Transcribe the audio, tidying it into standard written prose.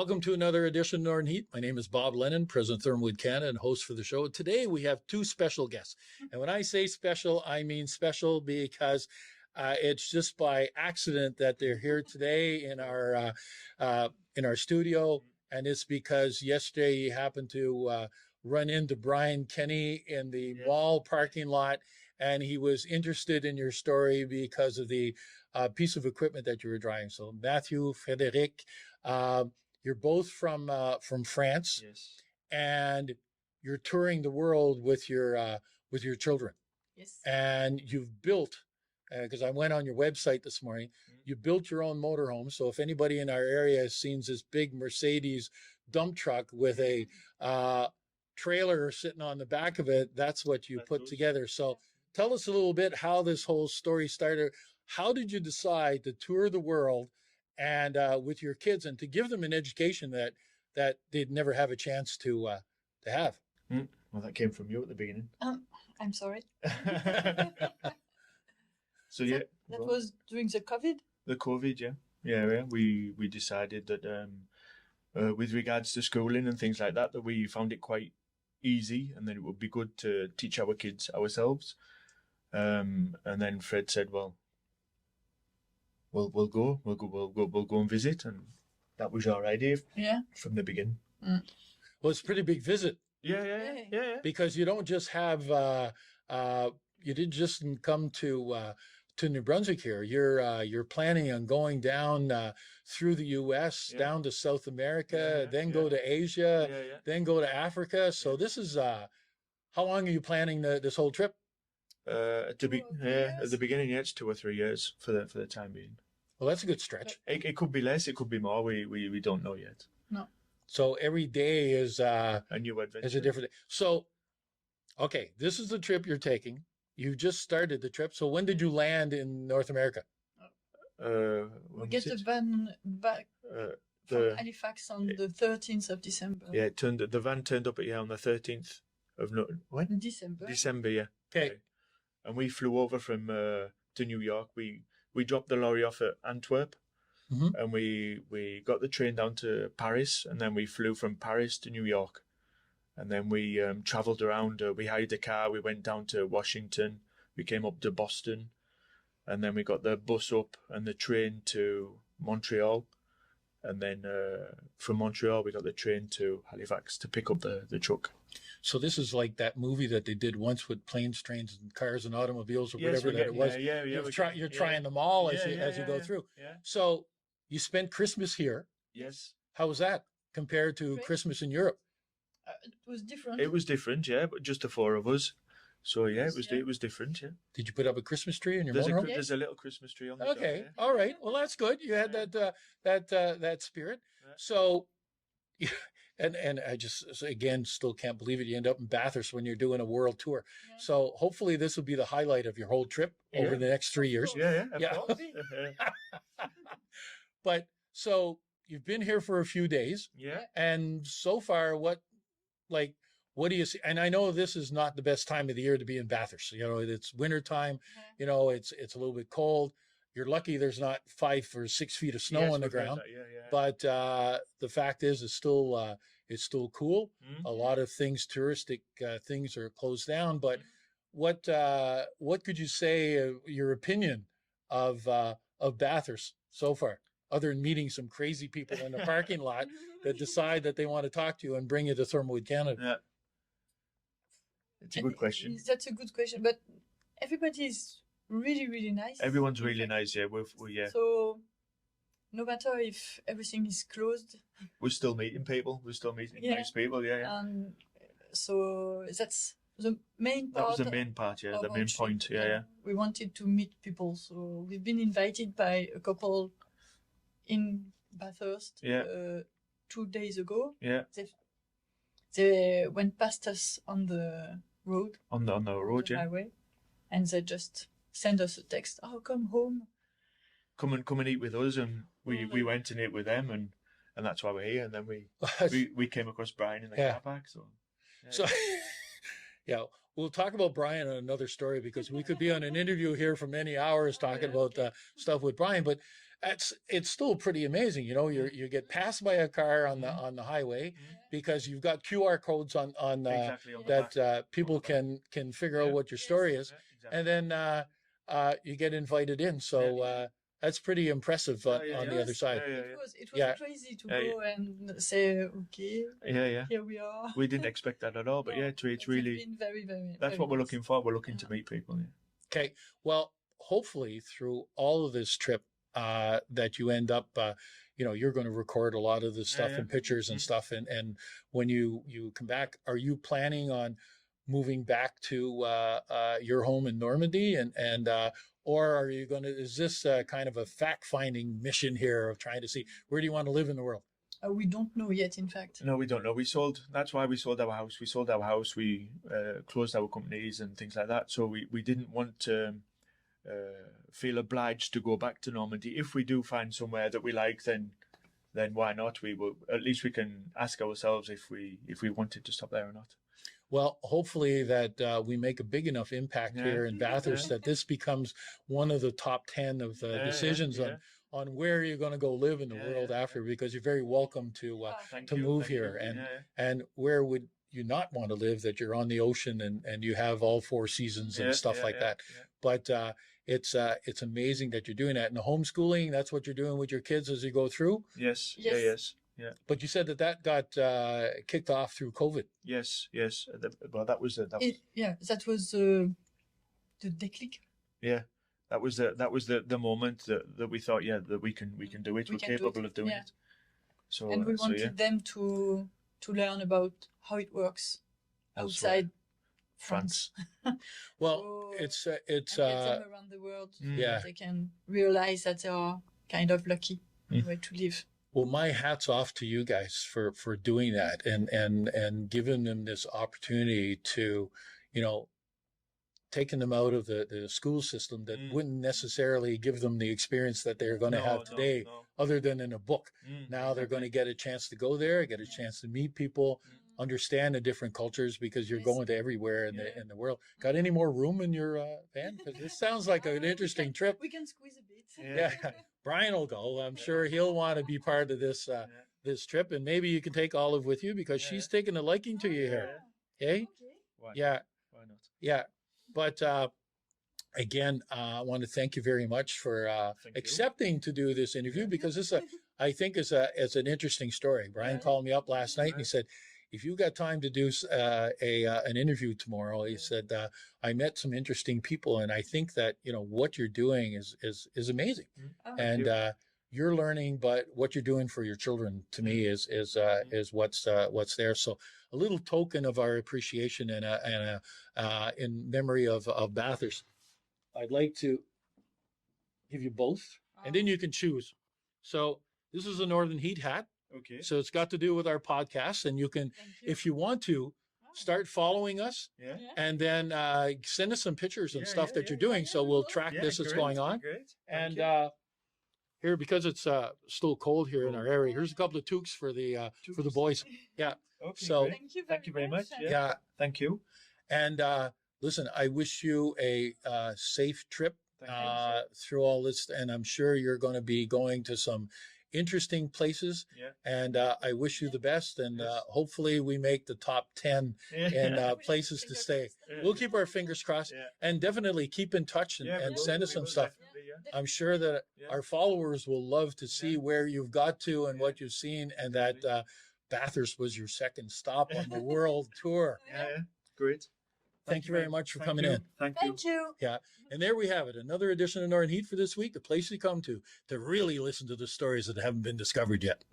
Welcome to another edition of Northern Heat. My name is Bob Lennon, President of ThermalWood Canada and host for the show. Today we have two special guests. And when I say special, I mean special because it's just by accident that they're here today in our studio. And it's because yesterday you happened to run into Brian Kenny in the mall parking lot, and he was interested in your story because of the piece of equipment that you were driving. So Mathew, Frederic, you're both from France, Yes. and you're touring the world with your children. Yes. And you've built, because I went on your website this morning, you built your own motorhome. So if anybody in our area has seen this big Mercedes dump truck with a trailer sitting on the back of it, that's what you put together. So tell us a little bit how this whole story started. How did you decide to tour the world and with your kids and to give them an education that they'd never have a chance to have? Well, that came from you at the beginning. I'm sorry. So yeah, that was during the COVID. the COVID, yeah. We decided that with regards to schooling and things like that we found it quite easy, and then it would be good to teach our kids ourselves. And then Fred said, "Well, we'll go and visit," and that was our idea from the beginning. Well, it's a pretty big visit. Yeah. Because you don't just have you didn't just come to New Brunswick here. You're planning on going down through the U.S. down to South America, then go to Asia, then go to Africa. So this is how long are you planning this whole trip? At the beginning, it's 2 or 3 years for the time being. Well, that's a good stretch. It could be less, it could be more. We don't know yet. No. So every day is A new adventure. is a different day. So, okay, this is the trip you're taking. You just started the trip. So when did you land in North America? We get the van back from Halifax on the 13th of December. Yeah, the van turned up on the 13th of when? December. December, yeah. Okay. And we flew over from to New York. We dropped the lorry off at Antwerp, and we got the train down to Paris, and then we flew from Paris to New York. And then we travelled around. We hired a car. We went down to Washington. We came up to Boston. And then we got the bus up and the train to Montreal. And then from Montreal, we got the train to Halifax to pick up the truck. So this is like that movie that they did once with planes, trains, and cars and automobiles, or whatever that it was. Yeah. You're trying them all as you go through. Yeah. So you spent Christmas here. Yes. How was that compared to Great. Christmas in Europe? It was different. It was different, but just the four of us. So it was different, yeah. Did you put up a Christmas tree in your motorhome? There's a little Christmas tree on the Okay, top, all right. Well, that's good. You had that spirit. Yeah. So, and I just again still can't believe it. You end up in Bathurst when you're doing a world tour. Yeah. So hopefully this will be the highlight of your whole trip over the next 3 years. Yeah, Yeah. of course. But so you've been here for a few days, Yeah. and so far, what do you see? And I know this is not the best time of the year to be in Bathurst. You know, it's winter time. Yeah. You know, it's a little bit cold. You're lucky there's not 5 or 6 feet of snow Yes, on the we've had ground. that, yeah. But the fact is, it's still cool. Mhm. A lot of things, touristic things, are closed down. But what could you say your opinion of Bathurst so far, other than meeting some crazy people in the parking lot that decide that they want to talk to you and bring you to ThermalWood Canada? Yeah. It's a good question. That's a good question. But everybody is really, really nice. Everyone's really nice, yeah. We're So no matter if everything is closed. We're still meeting people. We're still meeting Yeah. nice people, yeah. So that's the main That part. was the main part, yeah. of The our main trip. point, yeah. We wanted to meet people. So we've been invited by a couple in Bathurst 2 days ago. Yeah. They went past us on the road. On the road, the yeah. highway, and they just send us a text. Oh, come home. Come and eat with us, and we went and ate with them, and that's why we're here. And then we came across Brian in the car park. So So, yeah. we'll talk about Brian on another story because we could be on an interview here for many hours talking about stuff with Brian. But it's still pretty amazing. You know, you get passed by a car on the highway because you've got QR codes on Exactly, on the that back. people can figure out what your story is, Exactly. and then you get invited in. So that's pretty impressive on the other side. It was crazy to go and say, okay, here we are. We didn't expect that at all, but it's really been very, very. That's very what we're nice. looking for. We're looking to meet people. Yeah. Okay, well, hopefully through all of this trip, that you end up, you're going to record a lot of the stuff and pictures and stuff, and when you come back, are you planning on moving back to your home in Normandy, and or are you going to? Is this kind of a fact-finding mission here of trying to see where do you want to live in the world? We don't know yet, in fact. No, we don't know. That's why we sold our house. We sold our house. We closed our companies and things like that. So we didn't want to feel obliged to go back to Normandy. If we do find somewhere that we like, then why not? We will. At least we can ask ourselves if we wanted to stop there or not. Well, hopefully that we make a big enough impact here in Bathurst that this becomes one of the top 10 of decisions on where you're going to go live in the world after, because you're very welcome to move here. And where would you not want to live, that you're on the ocean and you have all 4 seasons and stuff like that. But it's amazing that you're doing that. And the homeschooling, that's what you're doing with your kids as you go through? Yes. Yeah. But you said that got kicked off through COVID. Yes. Well, that was that was the déclic. Yeah, that was the moment that we thought, that we can do it. We're capable of doing it. So and we wanted them to learn about how it works outside France. Well, so, it's get them around the world. Yeah, they can realize that they are kind of lucky way to live. Well, my hat's off to you guys for doing that and giving them this opportunity to, taking them out of the school system that wouldn't necessarily give them the experience that they're going to have today, other than in a book. Now they're going to get a chance to go there, get a chance to meet people, understand the different cultures, because you're going to everywhere in the world. Got any more room in your van? Because this sounds like an interesting trip. We can squeeze a bit. Yeah. Brian will go. I'm sure he'll want to be part of this this trip, and maybe you can take Olive with you because she's taking a liking to you here. Okay? Why not? Yeah. But again, I want to thank you very much for accepting to do this interview, because this I think is an interesting story. Brian called me up last night and he said, if you got time to do an interview tomorrow, he said, I met some interesting people, and I think that what you're doing is amazing, and you're learning, but what you're doing for your children, to me, is what's there. So a little token of our appreciation and in memory of Bathurst, I'd like to give you both, and then you can choose. So this is a Northern Heat hat. Okay. So it's got to do with our podcast, and you can, if you want to, start following us, and then send us some pictures and stuff that you're doing. So we'll track this that's going on. Great. And here, because it's still cold here in our area, here's a couple of toques for the boys. Yeah. Okay, so thank you very much. Yeah. Thank you. And listen, I wish you a safe trip through all this, and I'm sure you're going to be going to some interesting places, and I wish you the best, and hopefully we make the top 10 in places to stay. We'll keep our fingers crossed, and definitely keep in touch and send us some stuff. I'm sure that our followers will love to see where you've got to and what you've seen, and that Bathurst was your second stop on the world tour. Great. Thank you very much for coming in. Thank you. Yeah. And there we have it. Another edition of Northern Heat for this week, the place you come to really listen to the stories that haven't been discovered yet.